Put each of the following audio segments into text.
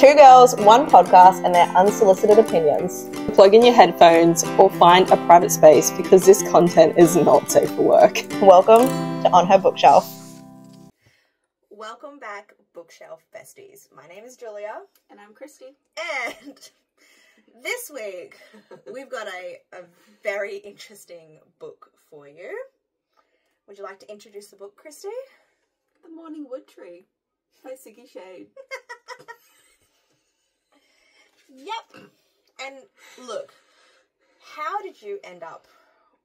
Two girls, one podcast, and their unsolicited opinions. Plug in your headphones or find a private space because this content is not safe for work. Welcome to On Her Bookshelf. Welcome back, bookshelf besties. My name is Julia. And I'm Kristie. And this week, we've got a very interesting book for you. Would you like to introduce the book, Kristie? The Morning Wood Tree by Siggy Shade. Yep. And look, how did you end up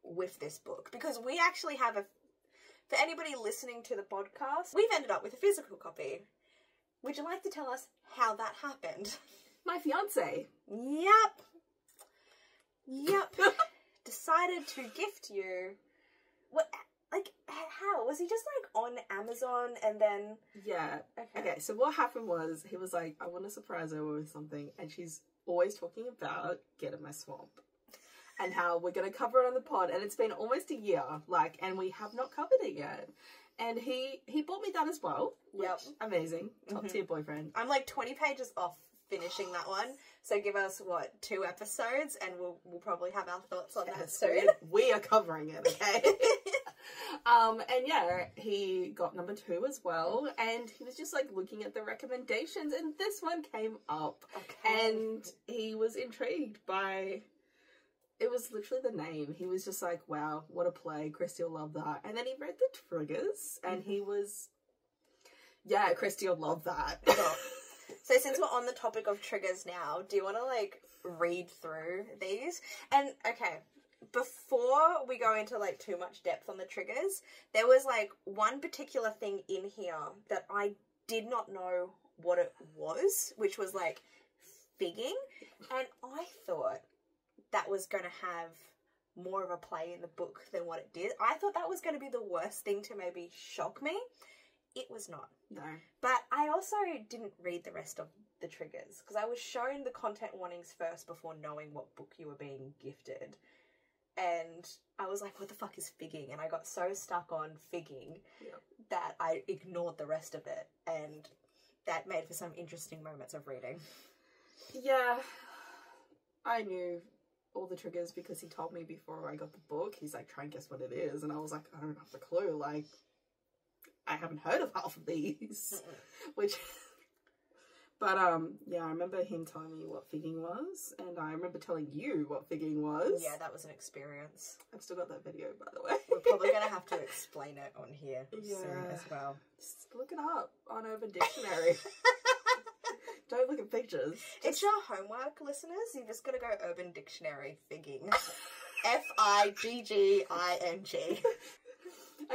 with this book? Because we actually have for anybody listening to the podcast, we've ended up with a physical copy. Would you like to tell us how that happened? My fiance. Yep. Decided to gift you. What? Like, how? Was he just, like, on Amazon and then... Yeah. Okay, so what happened was, he was like, I want to surprise her with something, and she's always talking about Get in My Swamp. And how we're going to cover it on the pod, and it's been almost a year, like, and we have not covered it yet. And he bought me that as well. Yep. Amazing. Top tier boyfriend. I'm, like, 20 pages off finishing that one. So give us, 2 episodes, and we'll probably have our thoughts on that soon. We are covering it, okay? And yeah, he got number 2 as well, and he was just like looking at the recommendations, and this one came up, and he was intrigued by, it was literally the name. He was just like, wow, what a play, Kristie will love that. And then he read the triggers, and he was, yeah, Kristie will love that. So since we're on the topic of triggers now, do you want to, like, read through these? And, okay, before we go into, like, too much depth on the triggers, there was, like, one particular thing in here that I did not know what it was, which was, like, figging. And I thought that was going to have more of a play in the book than what it did. I thought that was going to be the worst thing to maybe shock me. It was not. No. But I also didn't read the rest of the triggers because I was shown the content warnings first before knowing what book you were being gifted. And I was like, what the fuck is figging? And I got so stuck on figging that I ignored the rest of it. And that made for some interesting moments of reading. Yeah. I knew all the triggers because he told me before I got the book. He's like, try and guess what it is. And I was like, I don't have a clue. Like, I haven't heard of half of these. But yeah, I remember him telling me what figging was, and I remember telling you what figging was. Yeah, that was an experience. I've still got that video, by the way. We're probably going to have to explain it on here soon as well. Just look it up on Urban Dictionary. Don't look at pictures. It's your homework, listeners. You've just got to go Urban Dictionary figging. Figging.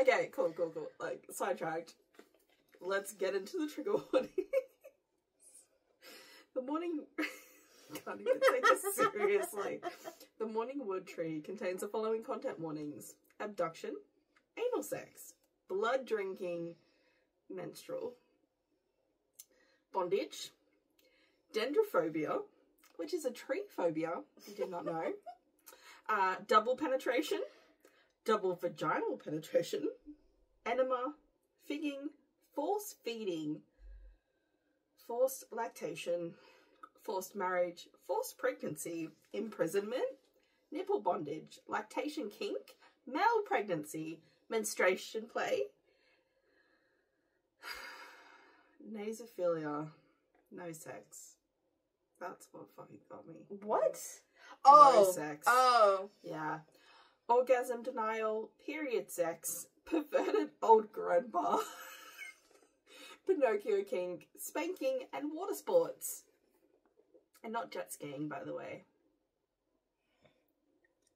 Okay, cool. Like, sidetracked. Let's get into the trigger warning. The morning... Can't even take this seriously. The Morning Wood Tree contains the following content warnings. Abduction, anal sex, blood drinking, menstrual, bondage, dendrophobia, which is a tree phobia, if you did not know, double penetration, double vaginal penetration, enema, figging, force feeding, forced lactation, forced marriage, forced pregnancy, imprisonment, nipple bondage, lactation kink, male pregnancy, menstruation play, nasophilia, no sex. That's what fucking got me. What? No sex. Oh. Yeah. Orgasm denial, period sex, perverted old grandpa, Pinocchio kink, spanking, and water sports. And not jet skiing, by the way.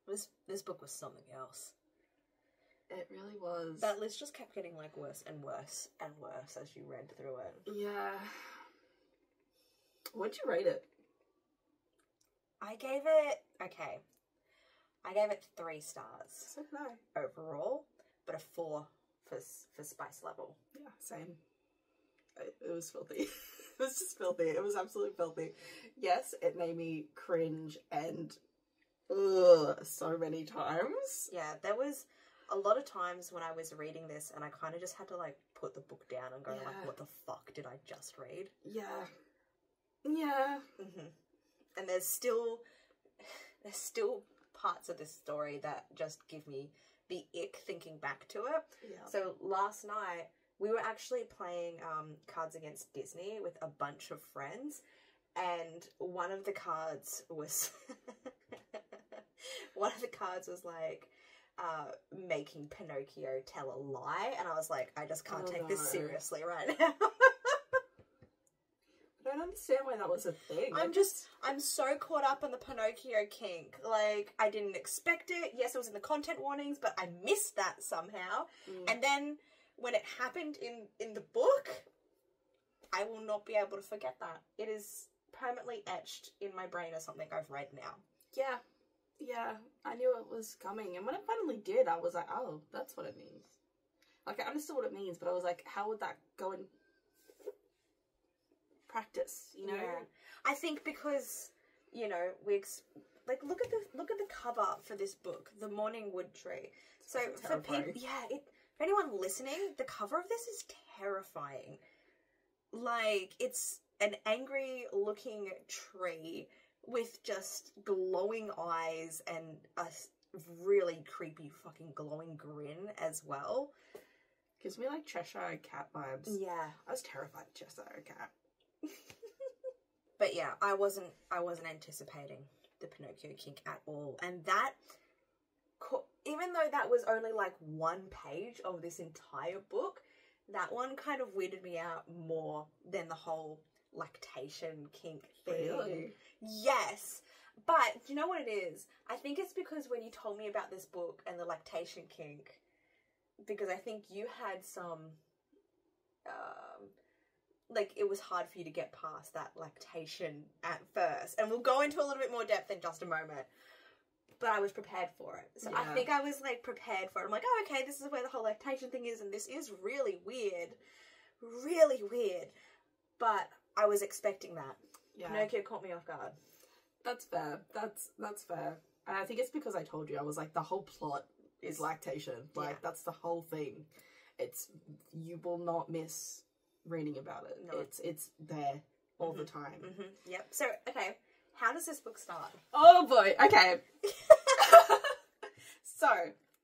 This book was something else. It really was. That list just kept getting, like, worse and worse and worse as you read through it. Yeah. What'd you rate it? I gave it 3 stars. So did I. Overall, but a 4 for spice level. Yeah, same. It was filthy. It was just filthy. It was absolutely filthy. Yes, it made me cringe and so many times. Yeah, there was a lot of times when I was reading this and I kind of just had to, like, put the book down and go, like, what the fuck did I just read? Yeah. Yeah. And there's still parts of this story that just give me the ick thinking back to it. Yeah. So last night we were actually playing Cards Against Disney with a bunch of friends, and one of the cards was like making Pinocchio tell a lie, and I was like, I just can't take this seriously right now. I don't understand why that was a thing. I'm so caught up in the Pinocchio kink. Like, I didn't expect it. Yes, it was in the content warnings, but I missed that somehow. And then when it happened in the book, I will not be able to forget that. It is permanently etched in my brain as something I've read now. Yeah. Yeah, I knew it was coming. And when it finally did, I was like, oh, that's what it means. Like, I understood what it means, but I was like, how would that go in practice, you know? Yeah. I think because, you know, look at the cover for this book, The Morning Wood Tree. So for people, for anyone listening, the cover of this is terrifying. Like, it's an angry looking tree with just glowing eyes and a really creepy fucking glowing grin as well. Gives me like Cheshire Cat vibes. Yeah. I was terrified of Cheshire Cat. But yeah, I wasn't anticipating the Pinocchio kink at all. And that, even though that was only like one page of this entire book, that one kind of weirded me out more than the whole lactation kink thing. Really? Yes. But do you know what it is? I think it's because when you told me about this book and the lactation kink, because I think you had some, like, it was hard for you to get past that lactation at first. And we'll go into a little bit more depth in just a moment. But I was prepared for it. So yeah. I think I was, like, prepared for it. I'm like, oh, okay, this is where the whole lactation thing is, and this is really weird. Really weird. But I was expecting that. Yeah. Pinocchio caught me off guard. That's fair. That's fair. And I think it's because I told you, I was like, the whole plot is lactation. Like, that's the whole thing. You will not miss reading about it. No. It's there all the time. Yep. So, okay, how does this book start? Oh boy, okay. So,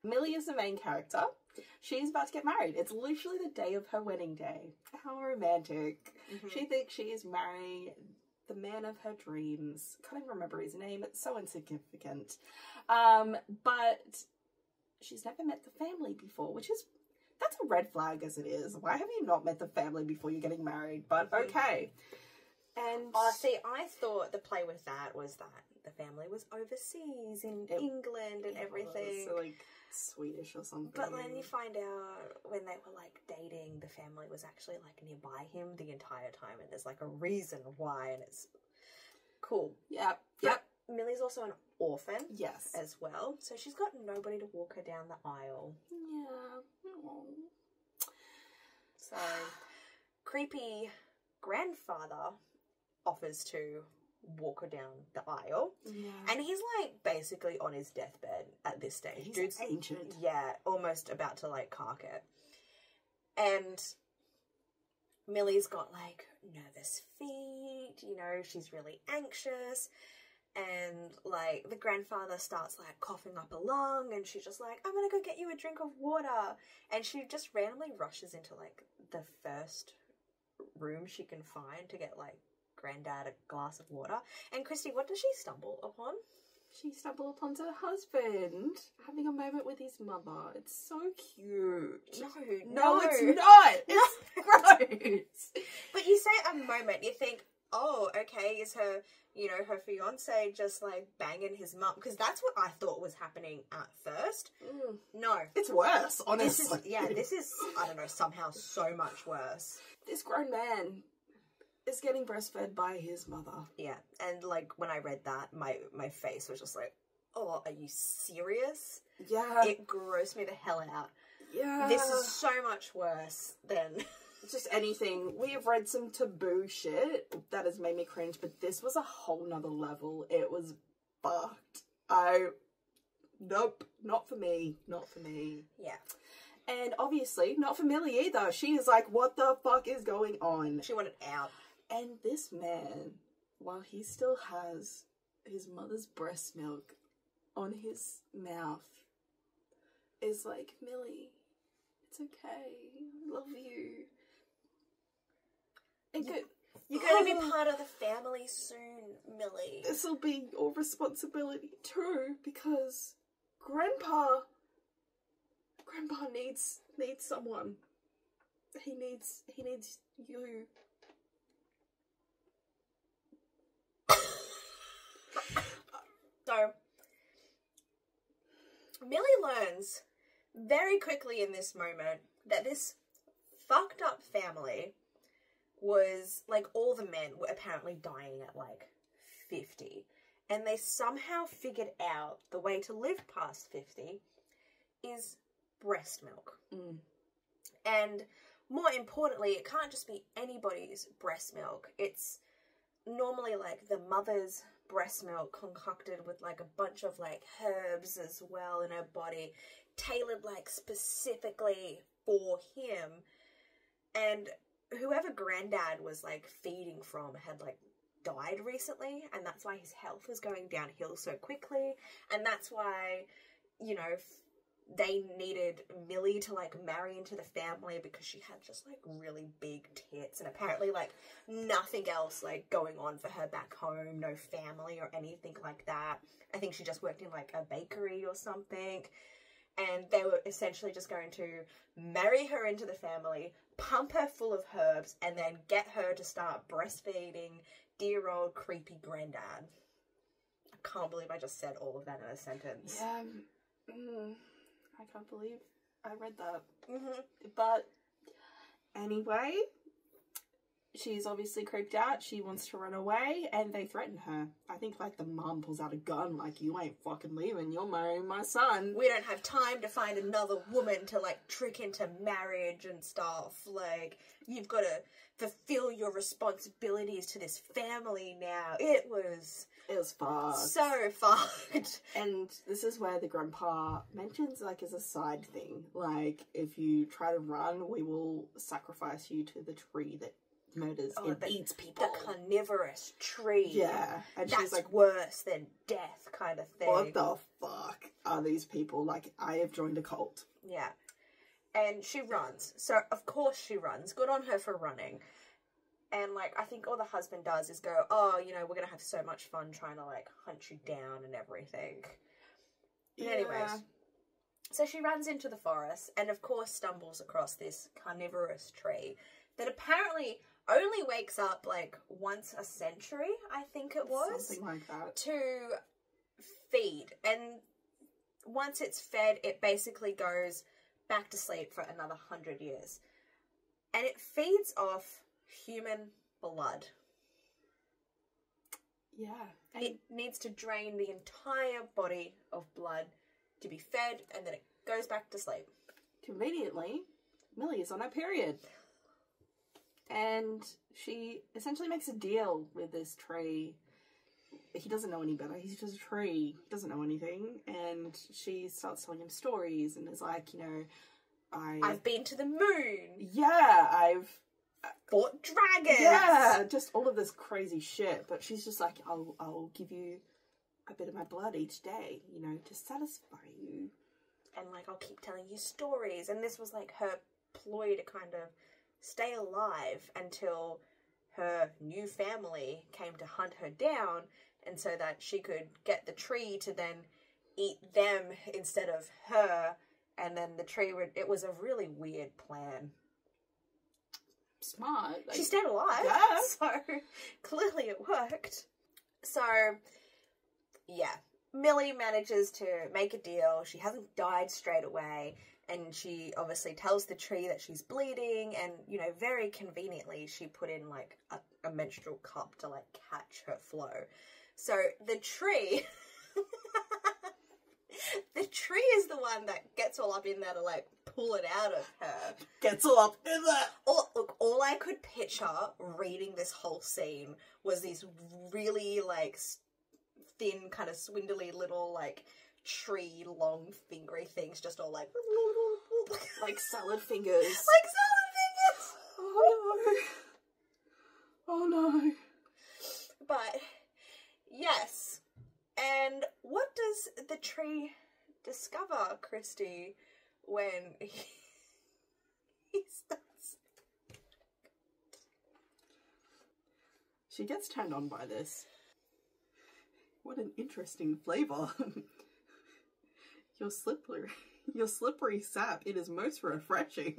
Millie is the main character. She's about to get married. It's literally the day of her wedding day. How romantic. She thinks she is marrying the man of her dreams. Can't even remember his name. It's so insignificant. But she's never met the family before, that's a red flag as it is. Why have you not met the family before you're getting married? But okay. And see, I thought the play with that was that the family was overseas in England and everything. So like Swedish or something. But then you find out when they were like dating, the family was actually like nearby him the entire time, and there's like a reason why, and it's cool. Yep. Millie's also an orphan. Yes. As well. So she's got nobody to walk her down the aisle. Yeah. Aww. So, creepy grandfather offers to walk her down the aisle. Yeah. And he's like basically on his deathbed at this stage. He's ancient. Yeah, almost about to like cark it. And Millie's got like nervous feet, you know, she's really anxious. And, like, the grandfather starts, like, coughing up a lung, and she's just like, I'm gonna go get you a drink of water. And she just randomly rushes into, like, the first room she can find to get, like, Granddad a glass of water. And Kristie, what does she stumble upon? She stumbled upon her husband having a moment with his mother. It's so cute. No, it's not. It's gross. But you say a moment, you think, oh, okay, is her, you know, her fiance just, like, banging his mum? Because that's what I thought was happening at first. No. It's worse, honestly. This is, I don't know, somehow so much worse. This grown man is getting breastfed by his mother. Yeah, and, like, when I read that, my face was just like, oh, are you serious? Yeah. It grossed me the hell out. Yeah. This is so much worse than... Just anything. We have read some taboo shit that has made me cringe, but this was a whole nother level. It was fucked. Nope. Not for me. Not for me. Yeah. And obviously, not for Millie either. She is like, what the fuck is going on? She wanted out. And this man while he still has his mother's breast milk on his mouth, is like, Millie, it's okay, I love you. And You're going to be part of the family soon, Millie. This will be your responsibility too, because Grandpa needs someone. He needs you. So, Millie learns very quickly in this moment that this fucked up family was, like, all the men were apparently dying at, like, 50. And they somehow figured out the way to live past 50 is breast milk. Mm. And more importantly, it can't just be anybody's breast milk. It's normally, like, the mother's breast milk concocted with, like, a bunch of, like, herbs as well in her body, tailored, like, specifically for him. And whoever Granddad was, like, feeding from had, like, died recently, and that's why his health was going downhill so quickly, and that's why, you know, they needed Millie to, like, marry into the family because she had just, like, really big tits, and apparently, like, nothing else, like, going on for her back home, no family or anything like that. I think she just worked in, like, a bakery or something, and they were essentially just going to marry her into the family, pump her full of herbs, and then get her to start breastfeeding dear old creepy Granddad. I can't believe I just said all of that in a sentence. Yeah, I can't believe I read that. Mm-hmm. But anyway, she's obviously creeped out. She wants to run away, and they threaten her. I think, like, the mum pulls out a gun, like, you ain't fucking leaving, you're marrying my son. We don't have time to find another woman to, like, trick into marriage and stuff. Like, you've got to fulfill your responsibilities to this family now. It was fucked. so fucked. And this is where the grandpa mentions, like, as a side thing, like, if you try to run, we will sacrifice you to the tree that murders and eats people. The carnivorous tree. Yeah. And that's she's like, worse than death kind of thing. what the fuck are these people? Like, I have joined a cult. Yeah. And she runs. So, of course she runs. Good on her for running. And, like, I think all the husband does is go, oh, you know, we're going to have so much fun trying to, like, hunt you down and everything. But anyways, so she runs into the forest and, of course, stumbles across this carnivorous tree that apparently only wakes up, like, once a century, I think it was. Something like that. To feed. And once it's fed, it basically goes back to sleep for another 100 years. And it feeds off human blood. Yeah. It needs to drain the entire body of blood to be fed, and then it goes back to sleep. Conveniently, Millie is on her period. And she essentially makes a deal with this tree. He doesn't know any better. He's just a tree. He doesn't know anything. And she starts telling him stories and is like, you know, I've been to the moon. Yeah, I've fought dragons. Yeah, just all of this crazy shit. But she's just like, I'll give you a bit of my blood each day, you know, to satisfy you. And, like, I'll keep telling you stories. And this was, like, her ploy to kind of stay alive until her new family came to hunt her down, and so that she could get the tree to then eat them instead of her, and then the tree would... It was a really weird plan. Smart. Like, she stayed alive. Yeah. So, clearly it worked. So, yeah. Millie manages to make a deal. She hasn't died straight away. And she obviously tells the tree that she's bleeding. And, you know, very conveniently, she put in, like, a menstrual cup to, like, catch her flow. So, the tree... the tree is the one that gets all up in there to, like, pull it out of her. Gets all up in there. Look, all I could picture reading this whole scene was these really, like, thin, kind of swindly little, like, tree long fingery things just all, like... like salad fingers. Like salad fingers! Oh, no. Oh, no. But yes. And what does the tree discover, Kristie, when he starts? She gets turned on by this. What an interesting flavor. Your slippery sap, it is most refreshing.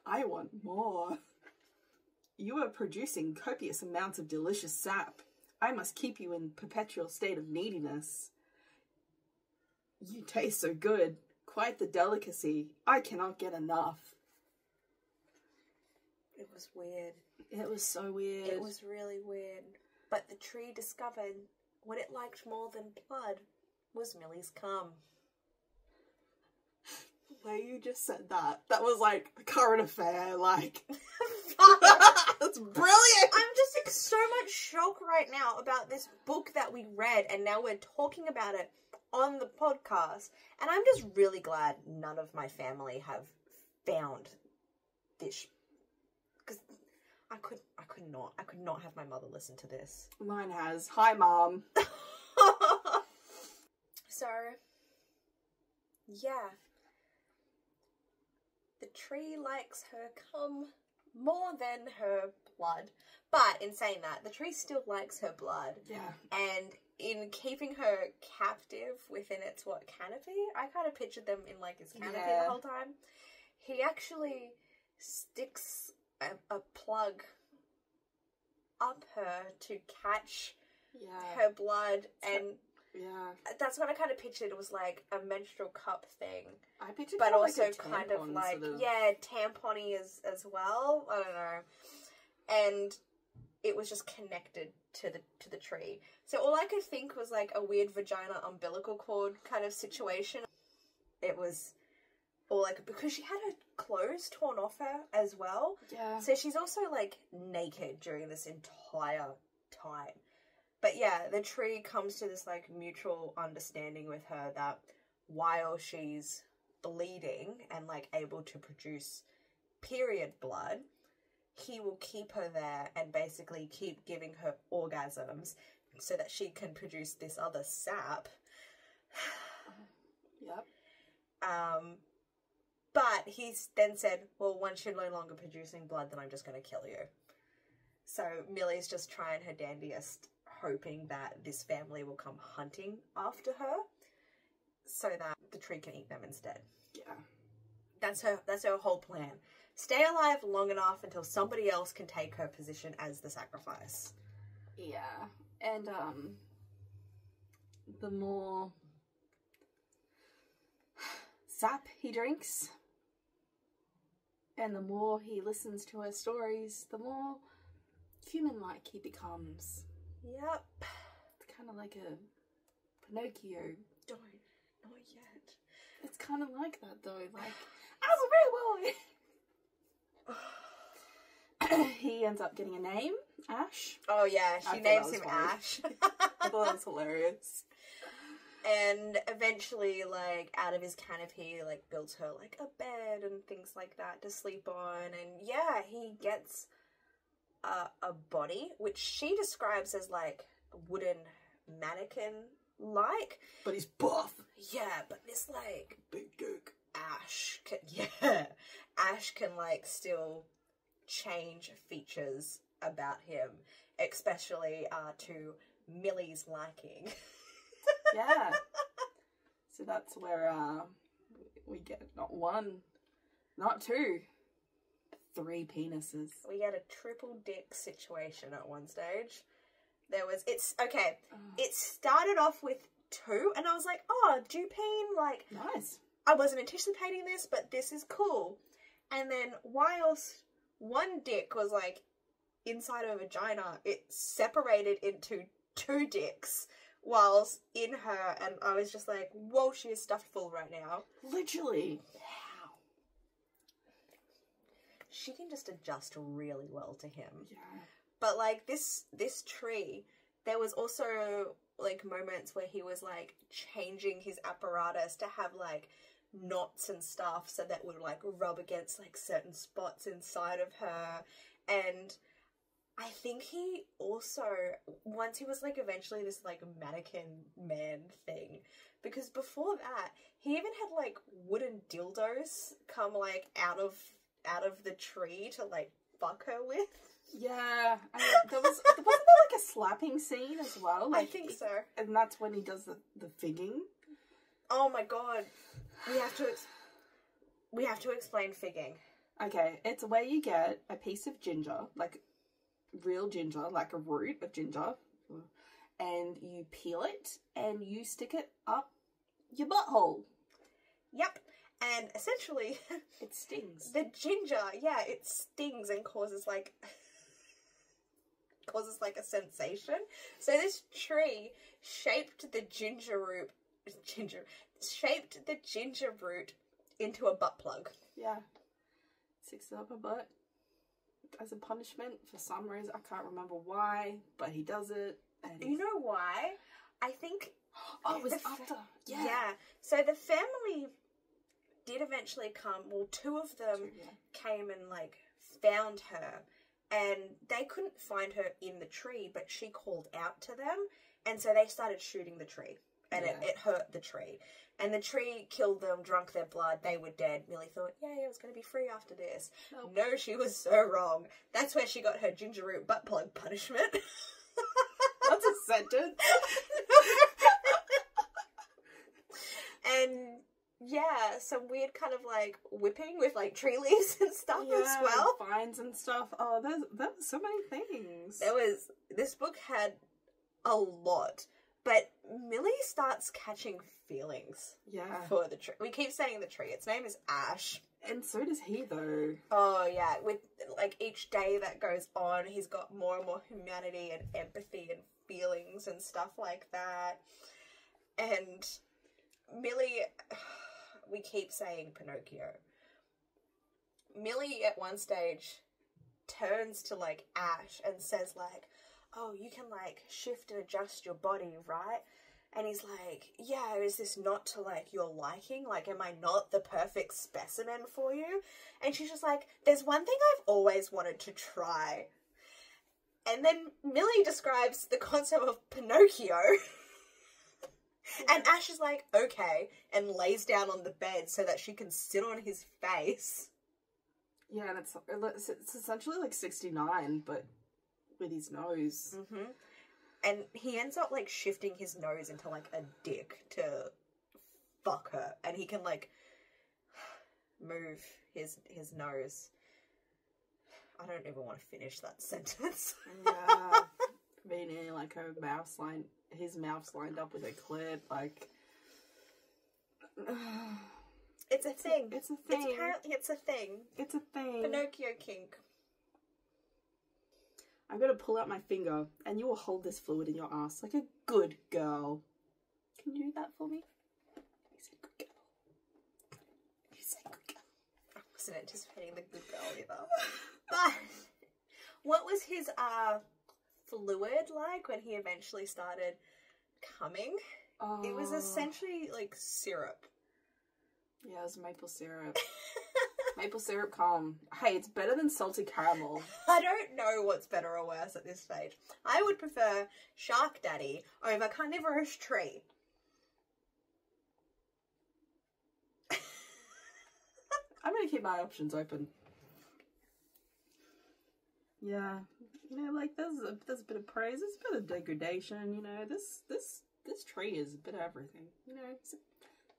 I want more. You are producing copious amounts of delicious sap. I must keep you in perpetual state of neediness. You taste so good. Quite the delicacy. I cannot get enough. It was weird. It was so weird. It was really weird. But the tree discovered what it liked more than blood was Millie's cum. The way you just said that was like a current affair, like... That's brilliant! I'm just in so much shock right now about this book that we read, and now we're talking about it on the podcast. And I'm just really glad none of my family have found this, because I could not have my mother listen to this. Mine has. Hi, Mom. So, yeah. The tree likes her cum more than her blood. But in saying that, the tree still likes her blood. Yeah. And in keeping her captive within its, canopy? I kind of pictured them in, his canopy the whole time. He actually sticks a plug up her to catch her blood, and that's what I kind of pictured. It was like a menstrual cup thing. I pictured, but also like kind of like sort of... tampon-y as well. I don't know, and it was just connected to the tree. So all I could think was like a weird vagina umbilical cord kind of situation. It was all like, because she had her clothes torn off her as well. Yeah. So she's also like naked during this entire time. But yeah, the tree comes to this like mutual understanding with her that while she's bleeding and like able to produce period blood, he will keep her there and basically keep giving her orgasms so that she can produce this other sap. Yep. But he's then said, well, once you're no longer producing blood, then I'm just going to kill you. So Millie's just trying her dandiest, hoping that this family will come hunting after her so that the tree can eat them instead. Yeah. That's her whole plan. Stay alive long enough until somebody else can take her position as the sacrifice. Yeah. And, the more sap he drinks, and the more he listens to her stories, the more human-like he becomes. Yep. It's kind of like a Pinocchio. Not yet. It's kind of like that, though. Like, I'm a real boy! He ends up getting a name, Ash. Oh, yeah. She names him funny. Ash. I thought that was hilarious. And eventually, like, out of his canopy, like, builds her, like, a bed and things like that to sleep on. And, yeah, he gets a body, which she describes as, like, wooden mannequin-like. But he's buff. Yeah, but this, like... Big gook. Ash can, like, still change features about him, especially to Millie's liking. Yeah. So that's where we get not one, not two, 3 penises. We get a triple dick situation at one stage. It started off with 2, and I was like, oh, dupine, like, nice. I wasn't anticipating this, but this is cool. And then whilst one dick was like inside of a vagina, it separated into 2 dicks whilst in her, and I was just like, whoa, she is stuffed full right now. Literally. Wow. She can just adjust really well to him. Yeah. But like this tree, there was also like moments where he was like changing his apparatus to have like knots and stuff so that would like rub against like certain spots inside of her. And I think he also, once he was, like, eventually this, like, mannequin man thing, because before that, he even had, like, wooden dildos come, like, out of the tree to, like, fuck her with. Yeah, wasn't there like a slapping scene as well? Like, I think so. And that's when he does the figging. Oh my god, we have to explain figging. Okay, it's where you get a piece of ginger, like real ginger, like a root of ginger, and you peel it and you stick it up your butthole. Yep. And essentially, it stings. The ginger, yeah, it stings and causes like a sensation. So this tree shaped the ginger root into a butt plug. Yeah. Sticks it up her butt as a punishment for some reason. I can't remember why, but he does it. And you know why? I think... Oh, it was after. Yeah. Yeah. So the family did eventually come. Well, two of them came and, like, found her. And they couldn't find her in the tree, but she called out to them. And so they started shooting the tree. And it hurt the tree. And the tree killed them, drank their blood. They were dead. Millie thought, yay, I was going to be free after this. Nope. No, she was so wrong. That's where she got her ginger root butt plug punishment. That's a sentence. And yeah, some weird kind of like whipping with like tree leaves and stuff as well. Vines and stuff. Oh, there was so many things. This book had a lot. But Millie starts catching feelings. Yeah. For the tree. We keep saying the tree. Its name is Ash. And so does he, though. Oh, yeah. With, like, each day that goes on, he's got more and more humanity and empathy and feelings and stuff like that. And Millie... We keep saying Pinocchio. Millie, at one stage, turns to, like, Ash and says, like, oh, you can, like, shift and adjust your body, right? And he's like, yeah, is this not to, like, your liking? Like, am I not the perfect specimen for you? And she's just like, there's one thing I've always wanted to try. And then Millie describes the concept of Pinocchio. And Ash is like, okay, and lays down on the bed so that she can sit on his face. Yeah, and it's essentially like 69, but with his nose. Mm-hmm. And he ends up, like, shifting his nose into, like, a dick to fuck her. And he can, like, move his nose. I don't even want to finish that sentence. Yeah. Meaning, like, his mouth's lined up with a clip, like... It's a thing. It's a thing. Apparently it's a thing. It's a thing. Pinocchio kink. I'm going to pull out my finger, and you will hold this fluid in your ass like a good girl. Can you do that for me? You said good girl. You said good girl. I wasn't anticipating the good girl either. But what was his fluid like when he eventually started coming? Oh. It was essentially like syrup. Yeah, it was maple syrup. Maple syrup calm. Hey, it's better than salted caramel. I don't know what's better or worse at this stage. I would prefer Shark Daddy over Carnivorous Tree. I'm going to keep my options open. Yeah. You know, like, there's a bit of praise, there's a bit of degradation, you know. This tree is a bit of everything. You know, it's the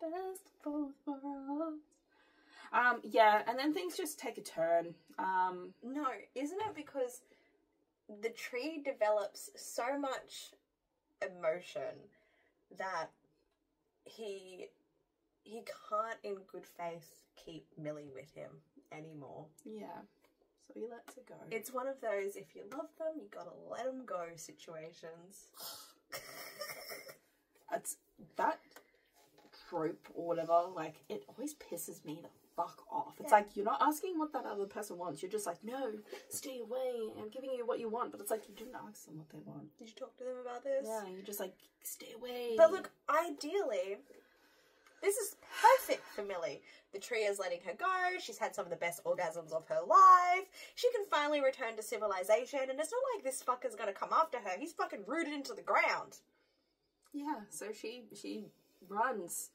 best of both worlds. Yeah, and then things just take a turn. No, isn't it because the tree develops so much emotion that he can't in good faith keep Millie with him anymore. Yeah, so he lets it go. It's one of those, if you love them, you gotta let them go situations. It's that trope or whatever, like, it always pisses me the fuck off. It's like, you're not asking what that other person wants. You're just like, no, stay away. I'm giving you what you want. But it's like, you didn't ask them what they want. Did you talk to them about this? Yeah, you're just like, stay away. But look, ideally, This is perfect for Millie. The tree is letting her go. She's had some of the best orgasms of her life. She can finally return to civilization, and it's not like this fucker's gonna come after her. He's fucking rooted into the ground. Yeah, so she runs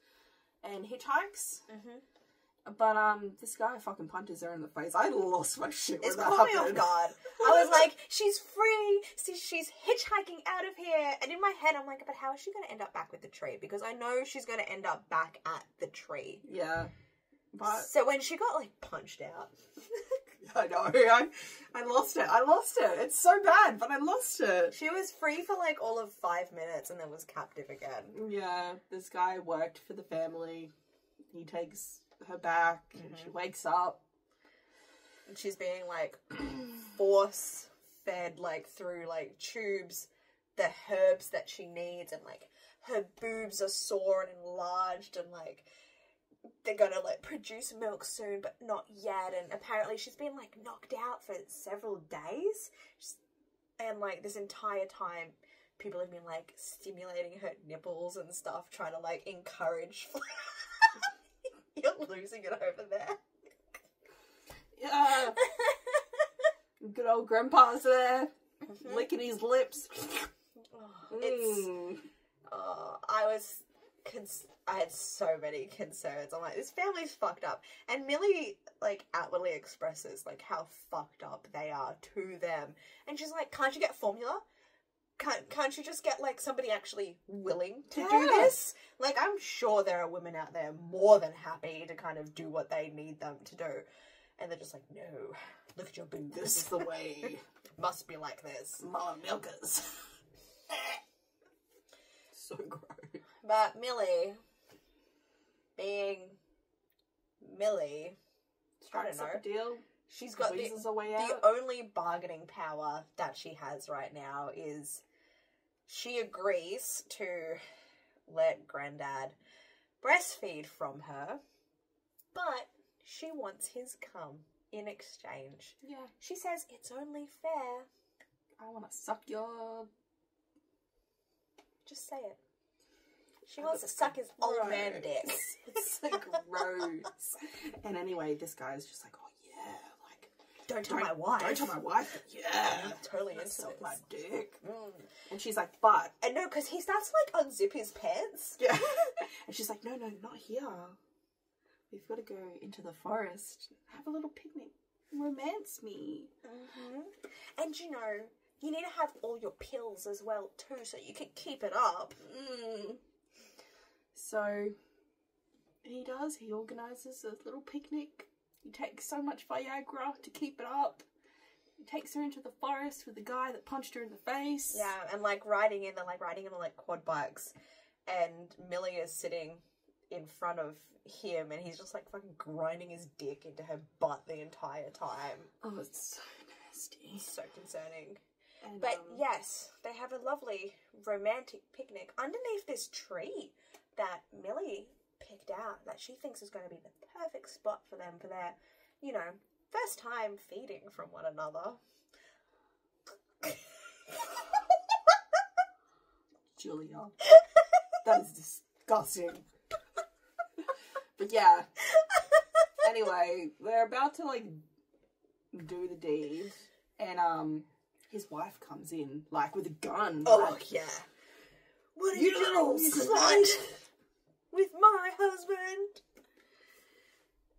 and hitchhikes. But this guy fucking punches her in the face. I lost my shit when that happened. It's caught me off guard. I was like, she's free. She's hitchhiking out of here. And in my head, I'm like, but how is she going to end up back with the tree? Because I know she's going to end up back at the tree. Yeah. But so when she got, like, punched out. I know. I lost it. I lost it. It's so bad, but I lost it. She was free for, like, all of 5 minutes and then was captive again. Yeah. This guy worked for the family. He takes her back and she wakes up and she's being like force fed like through like tubes the herbs that she needs, and like her boobs are sore and enlarged, and like they're gonna like produce milk soon but not yet, and apparently she's been like knocked out for several days, and like this entire time people have been like stimulating her nipples and stuff, trying to like encourage You're losing it over there. Yeah. Good old grandpa's there, licking his lips. I had so many concerns. I'm like, this family's fucked up. And Millie, like, outwardly expresses, like, how fucked up they are to them. And she's like, can't you get formula? Can't you just get, like, somebody actually willing to do this? Like, I'm sure there are women out there more than happy to kind of do what they need them to do. And they're just like, no, look at your boobs. This is the way. It must be like this. Mama milkers. So gross. But Millie, being Millie, I don't know. Deal. She's got the only bargaining power that she has right now is she agrees to let Granddad breastfeed from her, but she wants his cum in exchange. Yeah. She says it's only fair. I want to suck your... Just say it. She wants to suck his old man dick. It's so gross. And anyway, this guy's just like, oh yeah, like... Don't tell my wife. Don't tell my wife. Yeah. I'm totally into suck my dick. Mm. And she's like, but... And no, because he starts to, like, unzip his pants. Yeah. And she's like, no, not here. We've got to go into the forest. Have a little picnic. Romance me. And, you know, you need to have all your pills as well, too, so you can keep it up. So, he does. He organises a little picnic. He takes so much Viagra to keep it up. He takes her into the forest with the guy that punched her in the face. Yeah, and like riding in on like quad bikes, and Millie is sitting in front of him, and he's just like fucking grinding his dick into her butt the entire time. Oh, it's so nasty. So concerning. And, but yes, they have a lovely romantic picnic underneath this tree that Millie picked out, that she thinks is going to be the perfect spot for them for their, you know, first time feeding from one another. Julia. That is disgusting. But yeah. Anyway, they're about to, like, do the deed. And, his wife comes in, like, with a gun. Oh, like, yeah. What are you doing, slut? With my husband?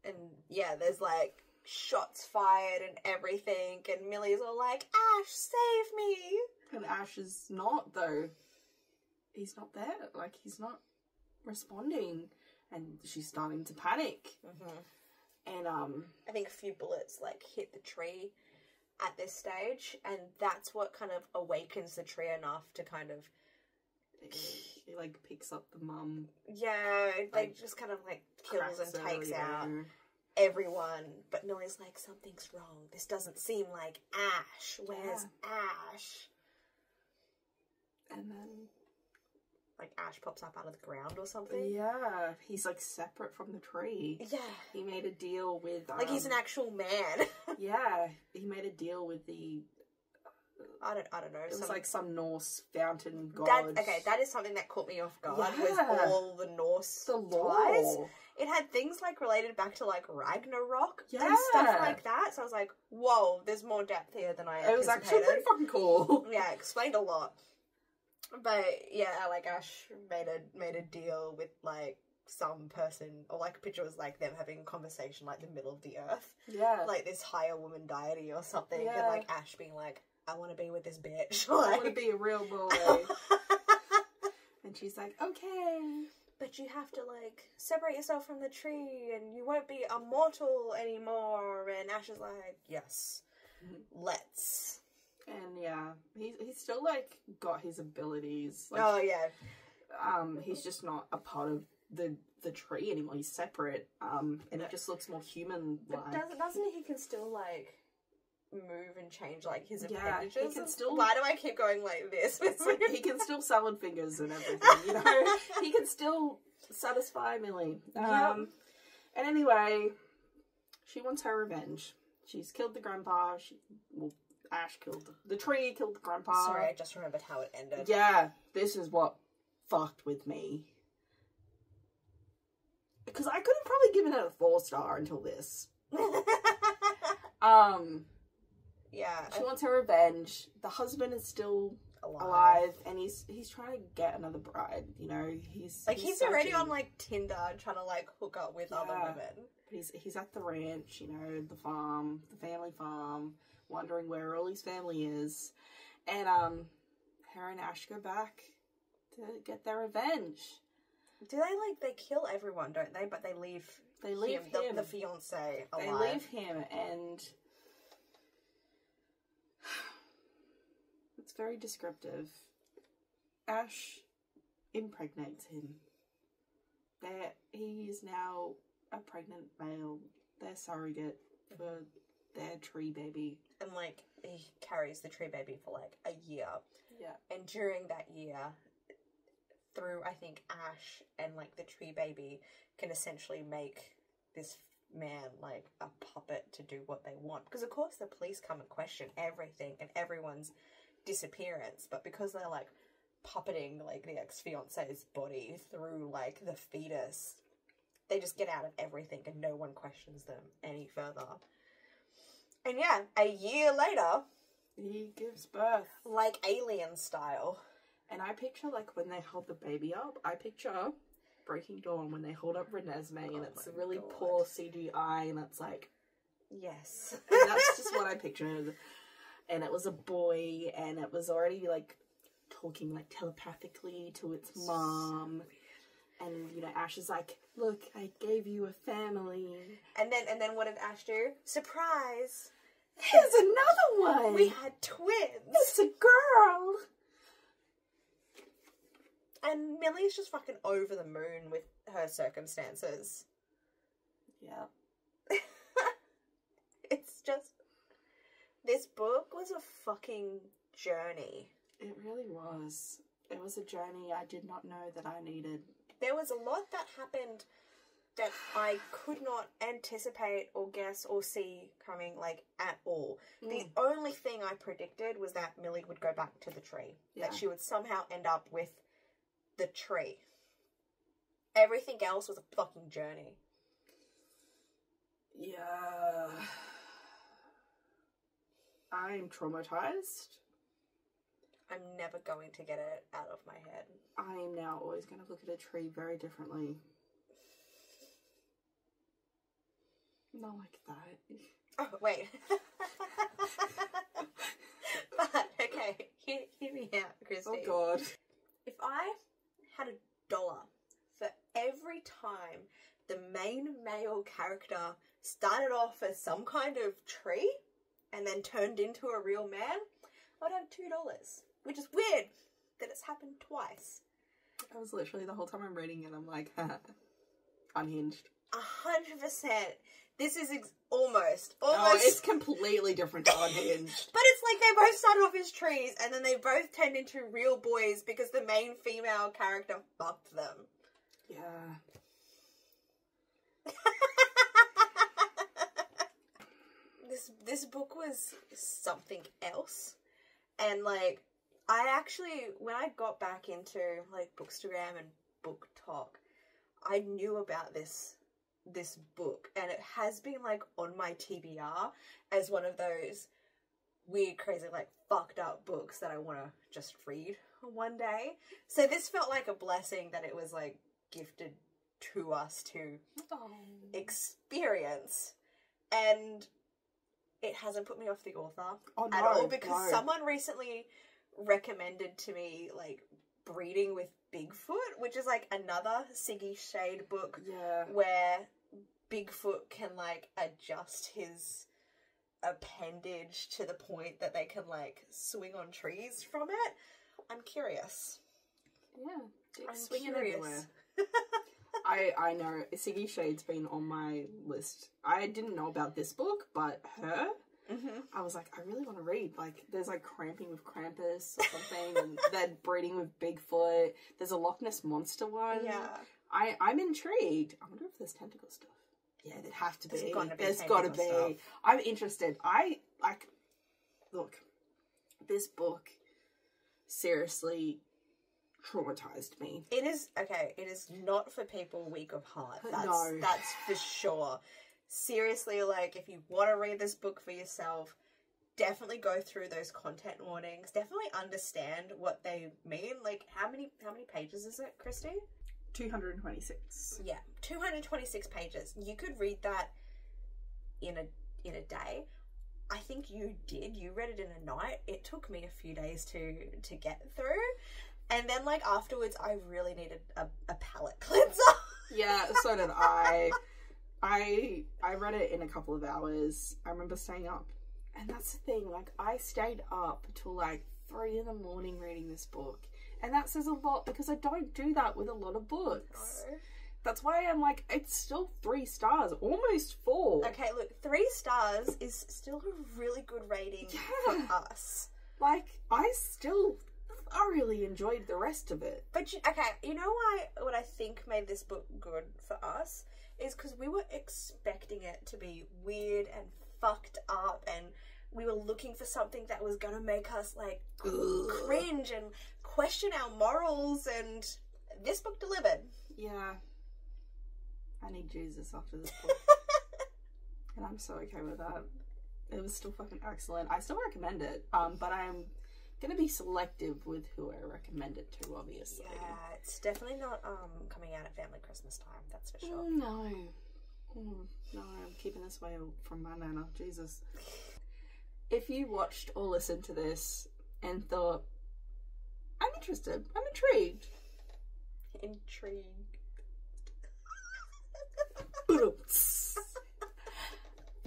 And, yeah, there's, like, shots fired and everything. And Millie's all like, Ash, save me. And Ash is not, though. He's not there. Like, he's not responding. And she's starting to panic. And, I think a few bullets, like, hit the tree at this stage. And that's what kind of awakens the tree enough to kind of... He, like, picks up the mum. Yeah, like, just kind of, like, kills and takes out her. everyone. But Millie's like, something's wrong. This doesn't seem like Ash. Where's Ash? And then... like, Ash pops up out of the ground or something. Yeah, he's, like, separate from the tree. Yeah. He made a deal with... like, he's an actual man. yeah, he made a deal with the I don't know. It was like some Norse fountain god. That is something that caught me off guard. Yeah. Was all the Norse ties. It had things like related back to like Ragnarok and stuff like that. So I was like, whoa, there's more depth here than I anticipated. It was actually pretty fucking cool. Yeah, it explained a lot. But yeah, like Ash made a deal with like some person, or like a picture was like them having a conversation like the middle of the earth. Yeah. Like this higher woman deity or something. Yeah. And like Ash being like, I want to be with this bitch. I Like, want to be a real boy. And she's like, okay. But you have to like separate yourself from the tree and you won't be immortal anymore. And Ash is like, yes, let's. And yeah, he's still like got his abilities. Like, Oh yeah. He's just not a part of the tree anymore. He's separate. And it just looks more human like. But doesn't he can still like move and change like his Yeah, appendages? he can still. Why do I keep going like this? He can still salad fingers and everything, you know? He can still satisfy Millie. And anyway, she wants her revenge. She's killed the grandpa. Ash killed the tree, killed the grandpa. Sorry, I just remembered how it ended. Yeah, this is what fucked with me. Because I could have probably given it a 4-star until this. Yeah. She wants her revenge. The husband is still alive and he's trying to get another bride, you know. He's already on like Tinder trying to like hook up with other women. He's at the ranch, you know, the farm, the family farm, wondering where all his family is. And her and Ash go back to get their revenge. Do they kill everyone, don't they? But they leave him. The fiance alive. They leave him, and it's very descriptive. Ash impregnates him. He is now a pregnant male, their surrogate for their tree baby. And like he carries the tree baby for like a year. Yeah. And during that year, through I think Ash and like the tree baby can essentially make this man like a puppet to do what they want. Because of course the police come and question everything and everyone's disappearance, but because they're like puppeting like the ex-fiance's body through like the fetus, they just get out of everything and no one questions them any further. And yeah, a year later, he gives birth. Like alien style. And I picture, like, when they hold the baby up, I picture Breaking Dawn when they hold up Renesmee and it's a really poor CGI and it's like... Yes. And that's just what I pictured. And it was a boy and it was already, like, talking, like, telepathically to its mom. And, you know, Ash is like, look, I gave you a family. And then what did Ash do? Surprise! Here's another one! We had twins! It's a girl! And Millie's just fucking over the moon with her circumstances. Yeah. It's just... This book was a fucking journey. It really was. It was a journey I did not know that I needed. There was a lot that happened that I could not anticipate or guess or see coming, like, at all. The only thing I predicted was that Millie would go back to the tree. Yeah. That she would somehow end up with the tree. Everything else was a fucking journey. Yeah. I'm traumatized. I'm never going to get it out of my head. I am now always going to look at a tree very differently. Not like that. Oh, wait. But, okay, hear me out, Kristie. Oh, God. If I had $1 for every time the main male character started off as some kind of tree and then turned into a real man, I would have $2. Which is weird that it's happened twice. I was literally, the whole time I'm reading it, I'm like, unhinged. 100%. This is almost. Oh, it's completely different to Unhinged. But it's like they both started off as trees and then they both turned into real boys because the main female character fucked them. Yeah. This book was something else. And, like, I actually, when I got back into, like, Bookstagram and Book Talk, I knew about this book, and it has been, like, on my TBR as one of those weird, crazy, like, fucked up books that I want to just read one day. So this felt like a blessing that it was, like, gifted to us to experience. And it hasn't put me off the author at all, because someone recently recommended to me, like, Breeding with Bigfoot, which is, like, another Siggy Shade book where Bigfoot can, like, adjust his appendage to the point that they can, like, swing on trees from it. I'm curious. Yeah, I'm swinging everywhere. I know Siggy Shade's been on my list. I didn't know about this book, but her, I was like, I really want to read. Like, there's like Cramping with Krampus or something, and then Breeding with Bigfoot. There's a Loch Ness Monster one. Yeah, I'm intrigued. I wonder if there's tentacle stuff. Yeah, there'd have to be. There's gotta be. Stuff. I'm interested. Look, this book seriously traumatized me. It is not for people weak of heart. That's for sure. Seriously, like, if you want to read this book for yourself, definitely go through those content warnings. Definitely understand what they mean. Like, how many pages is it, Kristie? 226. Yeah, 226 pages. You could read that in a day. I think you did. You read it in a night. It took me a few days to get through. And then, like, afterwards, I really needed a palate cleanser. Yeah, so did I. I read it in a couple of hours. I remember staying up. And that's the thing, like, I stayed up till, like, 3 in the morning reading this book. And that says a lot, because I don't do that with a lot of books. No. That's why I'm like, it's still 3 stars, almost 4. Okay, look, 3 stars is still a really good rating for us. Like, I still thoroughly enjoyed the rest of it. But, okay, you know what I think made this book good for us? Is because we were expecting it to be weird and fucked up, and we were looking for something that was going to make us, like, cringe and question our morals, and this book delivered. Yeah. I need Jesus after this book. And I'm so okay with that. It was still fucking excellent. I still recommend it, but I'm going to be selective with who I recommend it to, obviously. Yeah, it's definitely not coming out at family Christmas time, that's for sure. No. No, I'm keeping this away from my nana. Jesus. If you watched or listened to this and thought, I'm interested, I'm intrigued. Intrigued.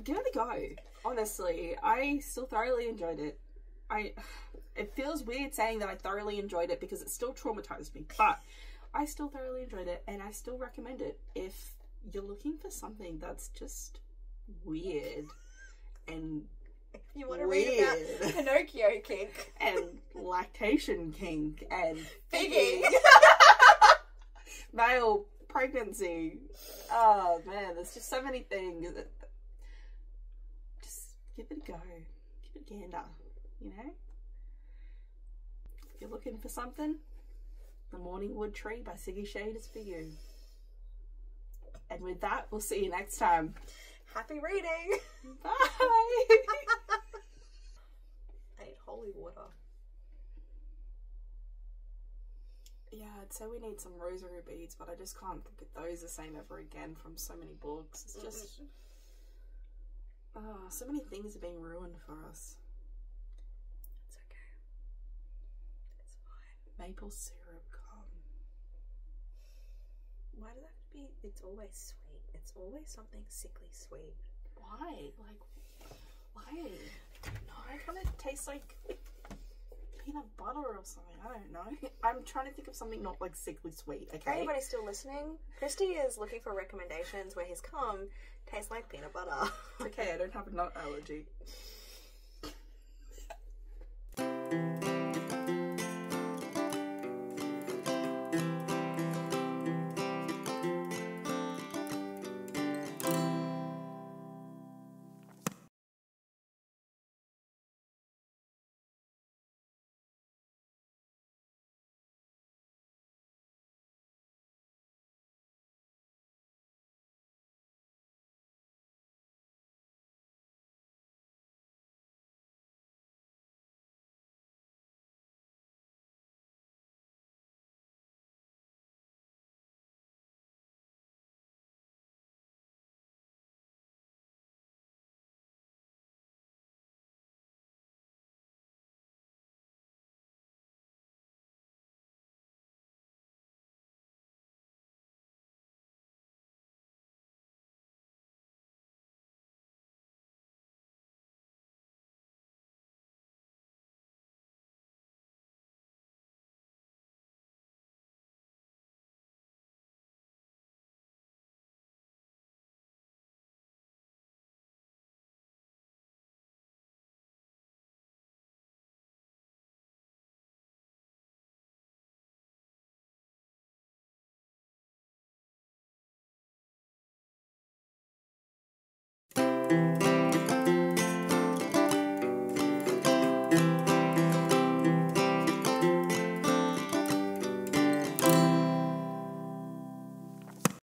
Give it a go. Honestly, I still thoroughly enjoyed it. It feels weird saying that I thoroughly enjoyed it because it still traumatized me, but I still thoroughly enjoyed it, and I still recommend it if you're looking for something that's just weird and you want to read about Pinocchio kink and lactation kink and figging, male pregnancy. Oh man, there's just so many things. Just give it a go. Give it a gander, you know? If you're looking for something, The Morning Wood Tree by Siggy Shade is for you. And with that, we'll see you next time. Happy reading! Bye! I need holy water. Yeah, I'd say we need some rosary beads, but I just can't look at those the same ever again from so many books. It's just... so many things are being ruined for us. It's okay. It's fine. Maple syrup, come. Why does it have to be... It's always sweet. It's always something sickly sweet. Why? Like, why? I don't know. I kind of taste like peanut butter or something. I don't know. I'm trying to think of something not like sickly sweet, okay? For anybody still listening, Kristie is looking for recommendations where his cum tastes like peanut butter. Okay, I don't have a nut allergy.